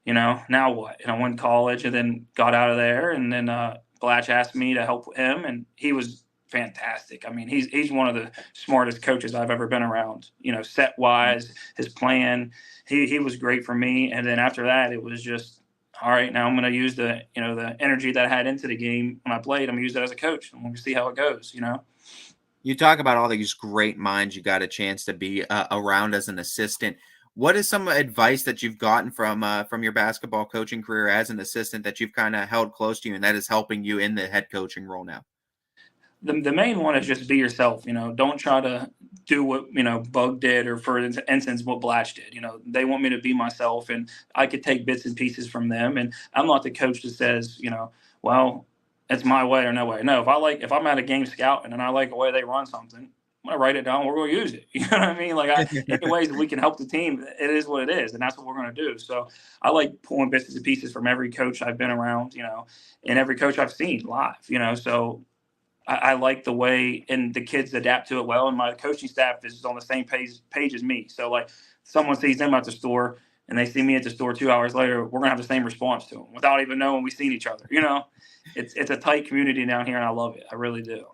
now what? And I went to college and then got out of there. And then Blatch asked me to help him, and he was fantastic. I mean, he's one of the smartest coaches I've ever been around, set wise, his plan. He was great for me. And then after that, it was just, all right, now I'm going to use the energy that I had into the game when I played. I'm going to use it as a coach, and we'll see how it goes, You talk about all these great minds you got a chance to be around as an assistant. What is some advice that you've gotten from your basketball coaching career as an assistant that you've kind of held close to you and that is helping you in the head coaching role now? The main one is just be yourself. Don't try to do what, Bug did, or for instance, what Blatch did. They want me to be myself, and I could take bits and pieces from them. And I'm not the coach that says, well, it's my way or no way. No, if I'm at a game scouting and I like the way they run something, I'm going to write it down. We're going to use it. You know what I mean? Like, any ways that we can help the team, it is what it is. And that's what we're going to do. So I like pulling bits and pieces from every coach I've been around, and every coach I've seen live, so I like the way, and the kids adapt to it well. And my coaching staff is on the same page as me. So like, someone sees them at the store and they see me at the store 2 hours later, we're going to have the same response to them without even knowing we've seen each other. It's a tight community down here, and I love it. I really do.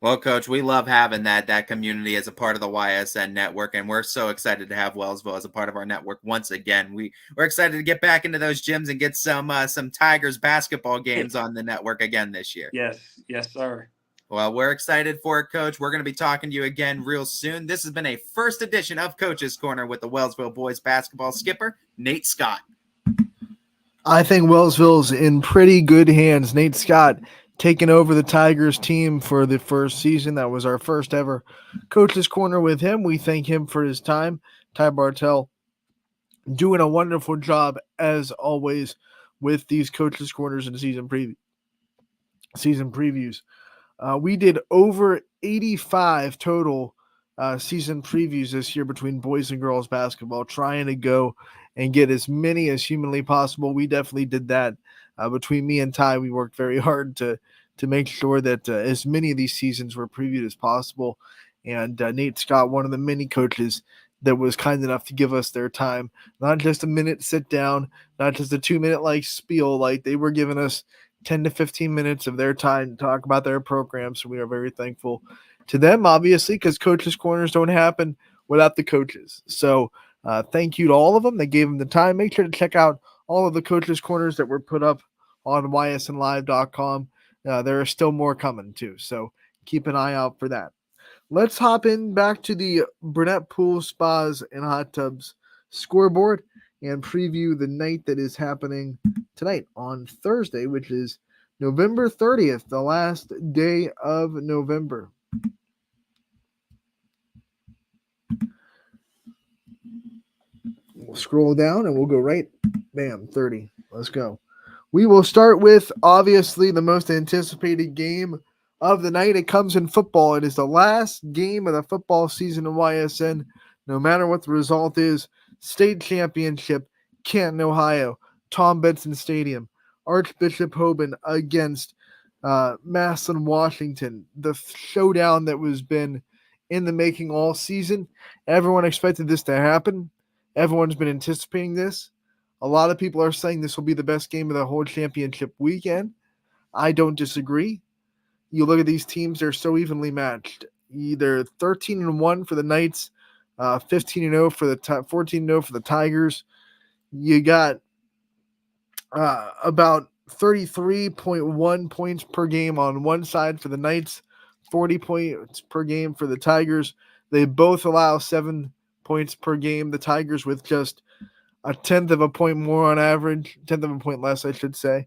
Well, Coach, we love having that community as a part of the YSN network, and we're so excited to have Wellsville as a part of our network once again. We're excited to get back into those gyms and get some Tigers basketball games on the network again this year. Yes, sir. Well, we're excited for it, Coach. We're going to be talking to you again real soon. This has been a first edition of Coach's Corner with the Wellsville boys basketball skipper, Nate Scott. I think Wellsville's in pretty good hands. Nate Scott taking over the Tigers team for the first season. That was our first ever Coach's Corner with him. We thank him for his time. Ty Bartell doing a wonderful job, as always, with these Coach's Corners and season previews. We did over 85 total season previews this year between boys and girls basketball, trying to go and get as many as humanly possible. We definitely did that. Between me and Ty, we worked very hard to make sure that as many of these seasons were previewed as possible. And Nate Scott, one of the many coaches that was kind enough to give us their time, not just a minute sit down, not just a 2-minute like spiel, like they were giving us 10 to 15 minutes of their time to talk about their program. So we are very thankful to them, obviously, because Coaches Corners don't happen without the coaches. So thank you to all of them that gave them the time. Make sure to check out all of the Coaches Corners that were put up on ysnlive.com. There are still more coming too, so keep an eye out for that. Let's hop in back to the Burnett Pool Spas and Hot Tubs scoreboard and preview the night that is happening tonight on Thursday, which is November 30th, the last day of November. We'll scroll down and we'll go right, bam, 30. Let's go. We will start with, obviously, the most anticipated game of the night. It comes in football. It is the last game of the football season in YSN. No matter what the result is, state championship, Canton, Ohio, Tom Benson Stadium, Archbishop Hoban against Massillon, Washington. The showdown that was been in the making all season. Everyone expected this to happen. Everyone's been anticipating this. A lot of people are saying this will be the best game of the whole championship weekend. I don't disagree. You look at these teams, they're so evenly matched. Either 13-1 for the Knights, 15-0 for the 14-0 for the Tigers. You got about 33.1 points per game on one side for the Knights, 40 points per game for the Tigers. They both allow 7 points per game. The Tigers with just a tenth of a point more on average, tenth of a point less, I should say,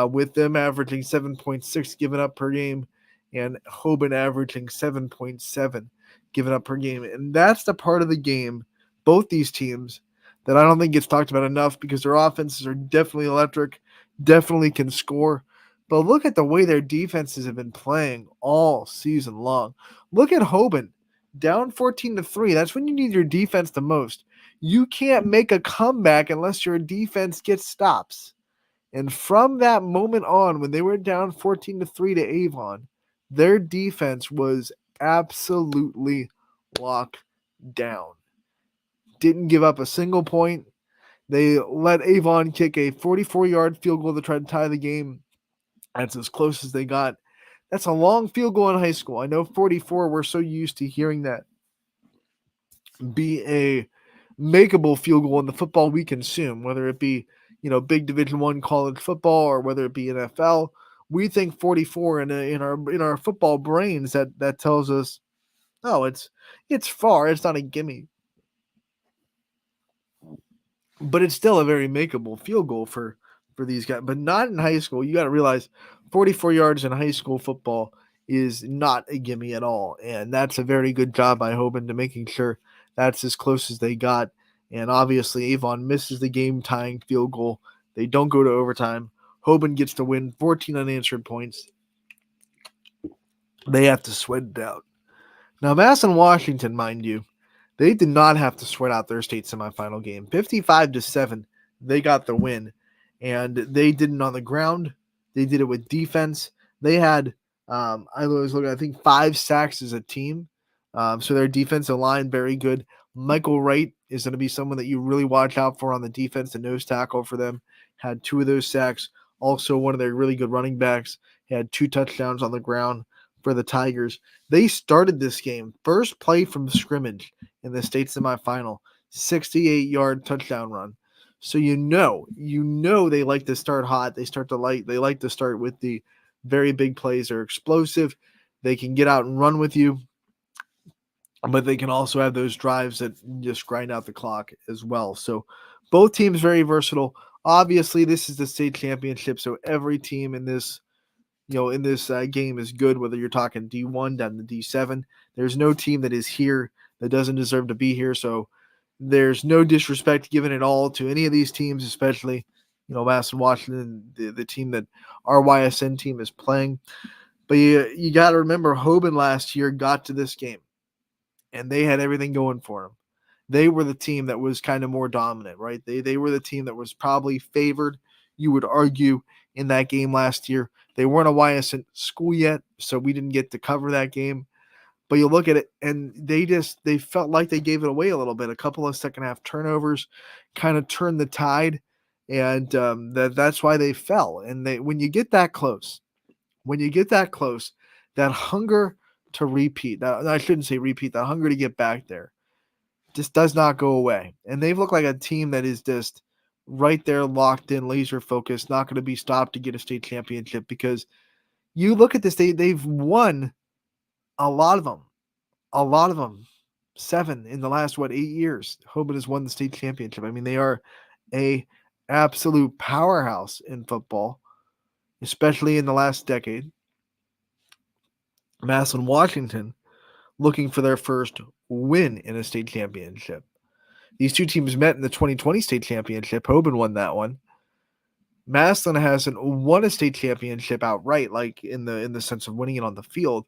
with them averaging 7.6 given up per game and Hoban averaging 7.7 given up per game. And that's the part of the game, both these teams, that I don't think gets talked about enough because their offenses are definitely electric, definitely can score. But look at the way their defenses have been playing all season long. Look at Hoban, down 14-3. That's when you need your defense the most. You can't make a comeback unless your defense gets stops. And from that moment on, when they were down 14-3 to Avon, their defense was absolutely locked down. Didn't give up a single point. They let Avon kick a 44-yard field goal to try to tie the game. That's as close as they got. That's a long field goal in high school. I know 44, we're so used to hearing that be a makeable field goal in the football we consume, whether it be, big Division I college football or whether it be NFL. We think 44 in our football brains that tells us, oh, it's far. It's not a gimme. But it's still a very makeable field goal for these guys. But not in high school. You got to realize 44 yards in high school football is not a gimme at all. And that's a very good job by Hoban to making sure that's as close as they got. And obviously, Avon misses the game-tying field goal. They don't go to overtime. Hoban gets to win 14 unanswered points. They have to sweat it out. Now, Massillon, Washington, mind you, they did not have to sweat out their state semifinal game. 55-7, they got the win. And they did it on the ground. They did it with defense. They had, I was looking, I think 5 sacks as a team. So their defensive line, very good. Michael Wright is going to be someone that you really watch out for on the defense, the nose tackle for them. Had 2 of those sacks. Also, one of their really good running backs had 2 touchdowns on the ground for the Tigers. They started this game, first play from scrimmage in the state semifinal, 68-yard touchdown run. So you know they like to start hot. They like to start with the very big plays. They're explosive. They can get out and run with you, but they can also have those drives that just grind out the clock as well. So both teams very versatile. Obviously, this is the state championship, so every team in this game is good, whether you're talking D1 down to D7. There's no team that is here that doesn't deserve to be here. So there's no disrespect given at all to any of these teams, especially, Madison Washington, the team that our YSN team is playing. But you got to remember, Hoban last year got to this game, and they had everything going for them. They were the team that was kind of more dominant, right? They were the team that was probably favored, you would argue, in that game last year. They weren't a YSN school yet, so we didn't get to cover that game. But you look at it, and they felt like they gave it away a little bit. A couple of second half turnovers kind of turned the tide, and that's why they fell. And when you get that close, that hunger to repeat, I shouldn't say repeat, that hunger to get back there just does not go away. And they've looked like a team that is just right there, locked in, laser focused, not going to be stopped to get a state championship, because you look at this, they've won a lot of them, 7 in the last 8 years. Hoban has won the state championship. I mean, they are a absolute powerhouse in football, especially in the last decade. Madison Washington looking for their first win in a state championship. These two teams met in the 2020 state championship. Hoban won that one. Madison hasn't won a state championship outright, like in the sense of winning it on the field.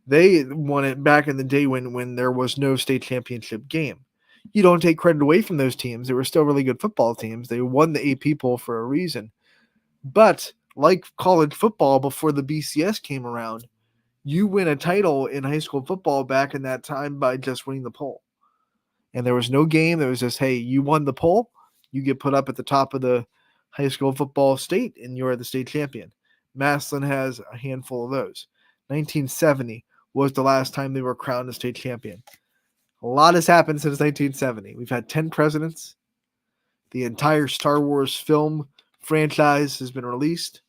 They won it back in the day when there was no state championship game. You don't take credit away from those teams. They were still really good football teams. They won the AP poll for a reason. But like college football before the BCS came around, you win a title in high school football back in that time by just winning the poll. And there was no game. There was just, hey, you won the poll, you get put up at the top of the high school football state, and you're the state champion. Massillon has a handful of those. 1970 was the last time they were crowned a state champion. A lot has happened since 1970. We've had 10 presidents. The entire Star Wars film franchise has been released.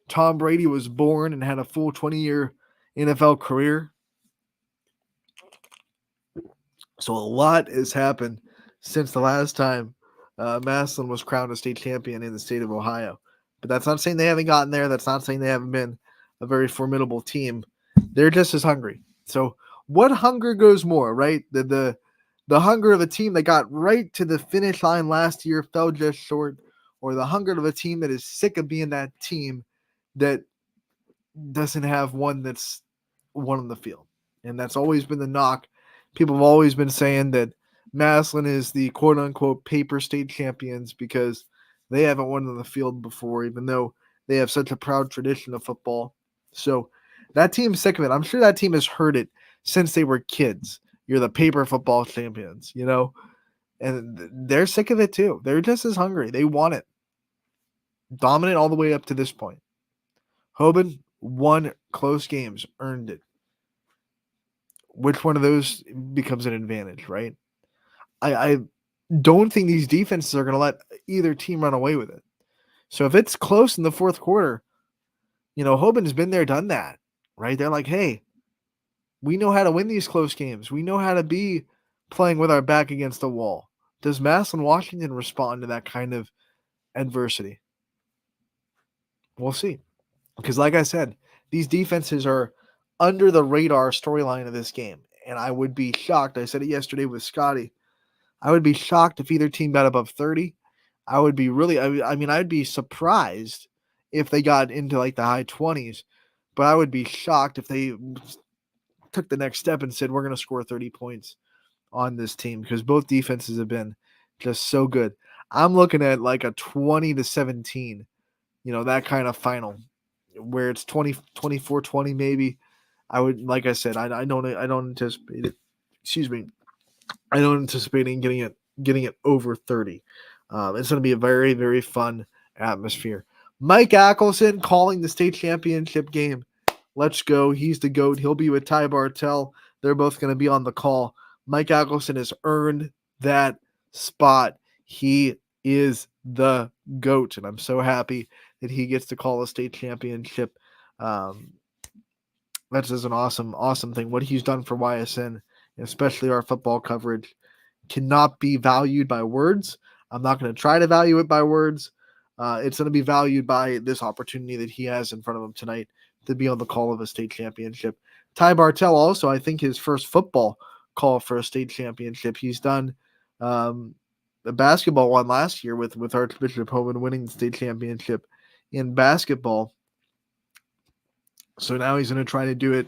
Tom Brady was born and had a full 20-year NFL career. So a lot has happened since the last time Massillon was crowned a state champion in the state of Ohio. But that's not saying they haven't gotten there. That's not saying they haven't been a very formidable team. They're just as hungry. So what hunger goes more, right? The hunger of a team that got right to the finish line last year, fell just short, or the hunger of a team that is sick of being that team that doesn't have one that's won on the field. And that's always been the knock. People have always been saying that Massillon is the quote-unquote paper state champions because they haven't won on the field before, even though they have such a proud tradition of football. So that team's sick of it. I'm sure that team has heard it since they were kids. You're the paper football champions, and they're sick of it too. They're just as hungry. They want it. Dominant all the way up to this point. Hoban won close games, earned it. Which one of those becomes an advantage, right? I don't think these defenses are going to let either team run away with it. So if it's close in the fourth quarter, Hoban's been there, done that, right? They're like, hey, we know how to win these close games. We know how to be playing with our back against the wall. Does Madison Washington respond to that kind of adversity? We'll see. Because like I said, these defenses are under the radar storyline of this game. And I would be shocked. I said it yesterday with Scotty. I would be shocked if either team got above 30. I would be I'd be surprised if they got into like the high 20s. But I would be shocked if they took the next step and said, we're going to score 30 points on this team, because both defenses have been just so good. I'm looking at like a 20-17, that kind of final where it's 24-20 maybe. I would, like I said, I don't anticipate it. Excuse me. I don't anticipate getting it over 30. It's going to be a very, very fun atmosphere. Mike Ackelson calling the state championship game Let's go. He's the GOAT. He'll be with Ty Bartell. They're both going to be on the call. Mike Adelson has earned that spot. He is the GOAT, and I'm so happy that he gets to call a state championship. That's just an awesome thing. What he's done for YSN, especially our football coverage, cannot be valued by words. I'm not going to try to value it by words. It's going to be valued by this opportunity that he has in front of him tonight to be on the call of a state championship. Ty Bartell also, I think, his first football call for a state championship. He's done the basketball one last year with Archbishop Hoban winning the state championship in basketball. So now he's going to try to do it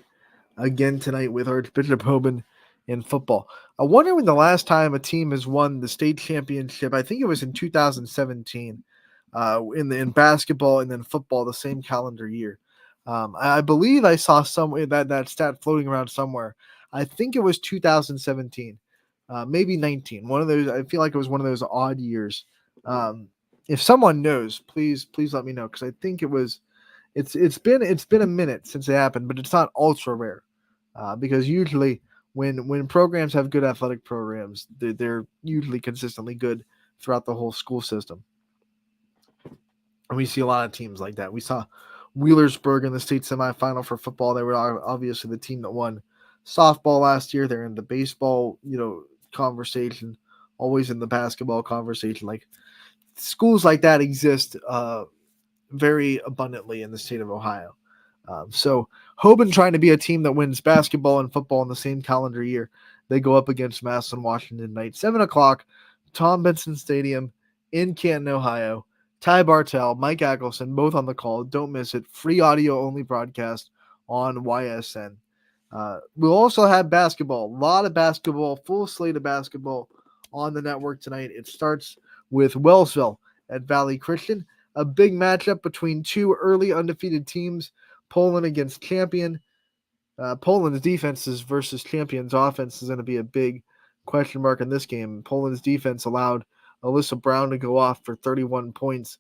again tonight with Archbishop Hoban in football. I wonder when the last time a team has won the state championship. I think it was in 2017 in basketball and then football the same calendar year. I believe I saw somewhere that stat floating around somewhere. I think it was 2017, maybe 19. One of those. I feel like it was one of those odd years. If someone knows, please let me know, because I think it was. It's been a minute since it happened, but it's not ultra rare, because usually when programs have good athletic programs, they're usually consistently good throughout the whole school system. And we see a lot of teams like that. We saw Wheelersburg in the state semifinal for football. They were obviously the team that won softball last year. They're in the baseball, conversation, always in the basketball conversation. Like, schools like that exist very abundantly in the state of Ohio. So Hoban trying to be a team that wins basketball and football in the same calendar year. They go up against Massillon Washington tonight, 7:00, Tom Benson Stadium in Canton, Ohio. Ty Bartell, Mike Adelson, both on the call. Don't miss it. Free audio only broadcast on YSN. We'll also have basketball. A lot of basketball, full slate of basketball on the network tonight. It starts with Wellsville at Valley Christian. A big matchup between two early undefeated teams. Poland against Champion. Poland's defenses versus Champion's offense is going to be a big question mark in this game. Poland's defense allowed Alyssa Brown to go off for 31 points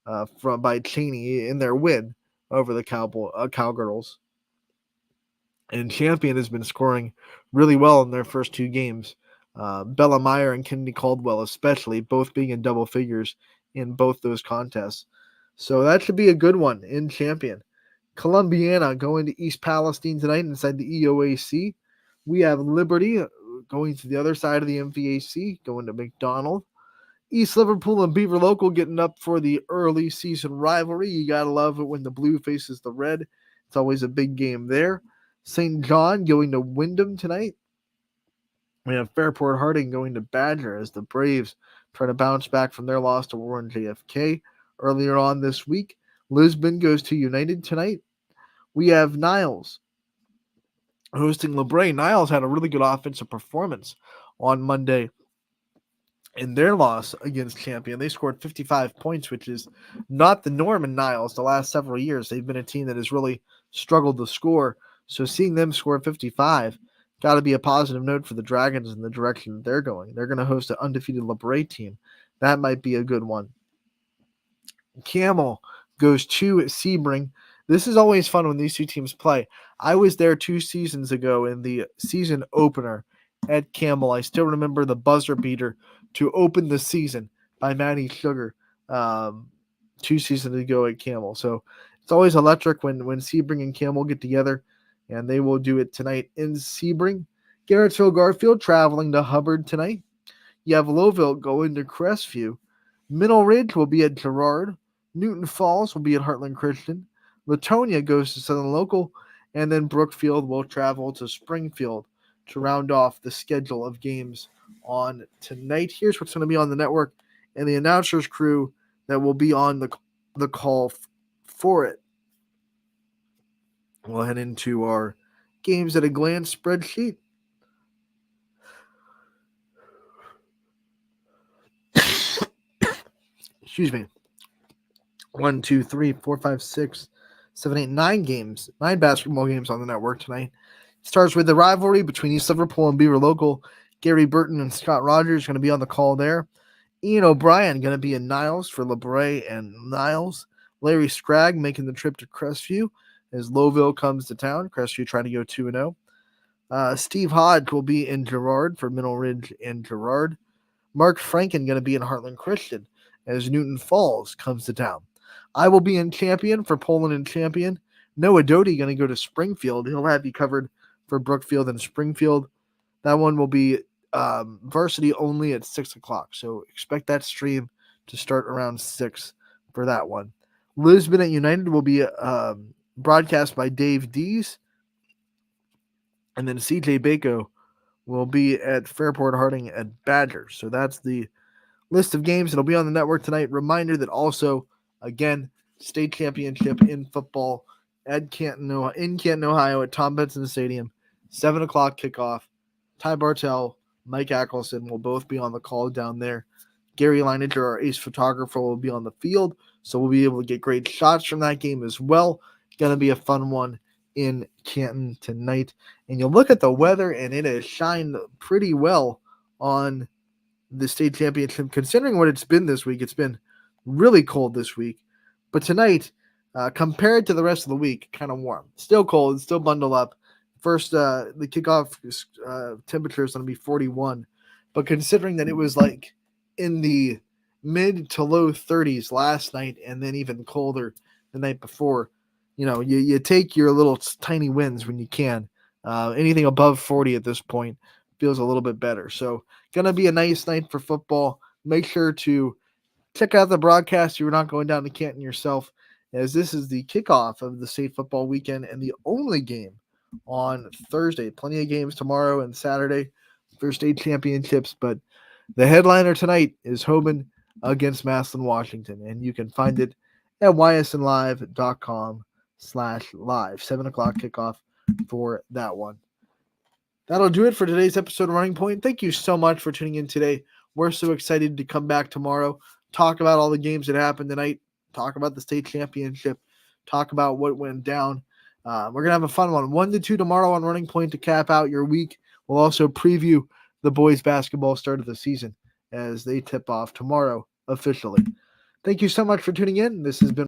by Cheney in their win over the Cowgirls. And Champion has been scoring really well in their first two games. Bella Meyer and Kennedy Caldwell especially, both being in double figures in both those contests. So that should be a good one in Champion. Columbiana going to East Palestine tonight inside the EOAC. We have Liberty going to the other side of the MVAC, going to McDonald. East Liverpool and Beaver Local getting up for the early season rivalry. You got to love it when the blue faces the red. It's always a big game there. St. John going to Wyndham tonight. We have Fairport Harding going to Badger as the Braves try to bounce back from their loss to Warren JFK earlier on this week. Lisbon goes to United tonight. We have Niles hosting LeBray. Niles had a really good offensive performance on Monday in their loss against Champion. They scored 55 points, which is not the norm in Niles the last several years. They've been a team that has really struggled to score. So seeing them score 55 got to be a positive note for the Dragons in the direction that they're going. They're going to host an undefeated LeBray team. That might be a good one. Camel goes to Sebring. This is always fun when these two teams play. I was there 2 seasons ago in the season opener at Camel. I still remember the buzzer beater to open the season by Maddie Sugar 2 seasons ago at Camel. So it's always electric when Sebring and Camel get together, and they will do it tonight in Sebring. Garrettsville Garfield traveling to Hubbard tonight. You have Lowville going to Crestview. Middle Ridge will be at Girard. Newton Falls will be at Heartland Christian. Latonia goes to Southern Local, and then Brookfield will travel to Springfield to round off the schedule of games on tonight. Here's what's going to be on the network and the announcers crew that will be on the call for it. We'll head into our games at a glance spreadsheet. Excuse me. 1, 2, 3, 4, 5, 6, 7, 8, 9 games. 9 basketball games on the network tonight. It starts with the rivalry between East Liverpool and Beaver Local. Gary Burton and Scott Rogers going to be on the call there. Ian O'Brien going to be in Niles for LeBray and Niles. Larry Scragg making the trip to Crestview. as Lowville comes to town. Crestview trying to go 2-0. Steve Hodge will be in Girard for Middle Ridge and Girard. Mark Franken going to be in Heartland Christian as Newton Falls comes to town. I will be in Champion for Poland and Champion. Noah Doty going to go to Springfield. He'll have you covered for Brookfield and Springfield. That one will be varsity only at 6 o'clock. So expect that stream to start around 6 for that one. Lisbon at United will be broadcast by Dave Dees. And then CJ Bako will be at Fairport Harding at Badger. So that's the list of games that'll be on the network tonight. Reminder that also, again, state championship in football at Canton, Ohio at Tom Benson Stadium. 7 o'clock kickoff. Ty Bartell, Mike Ackelson will both be on the call down there. Gary Leininger, our ace photographer, will be on the field, so we'll be able to get great shots from that game as well. Going to be a fun one in Canton tonight. And you'll look at the weather, and it has shined pretty well on the state championship, considering what it's been this week. It's been really cold this week. But tonight, compared to the rest of the week, kind of warm. Still cold, still bundle up. First, the kickoff temperature is going to be 41. But considering that it was like in the mid to low 30s last night and then even colder the night before, you take your little tiny wins when you can. Anything above 40 at this point feels a little bit better. So going to be a nice night for football. Make sure to check out the broadcast. You're not going down to Canton yourself, as this is the kickoff of the state football weekend and the only game on Thursday. Plenty of games tomorrow and Saturday for state championships, but the headliner tonight is Hoban against Massillon, Washington, and you can find it at ysnlive.com/live. 7 o'clock kickoff for that one. That'll do it for today's episode of Running Point. Thank you so much for tuning in today. We're so excited to come back tomorrow, talk about all the games that happened tonight, talk about the state championship, talk about what went down. We're going to have a fun one. 1 to 2 tomorrow on Running Point to cap out your week. We'll also preview the boys basketball start of the season as they tip off tomorrow officially. Thank you so much for tuning in. This has been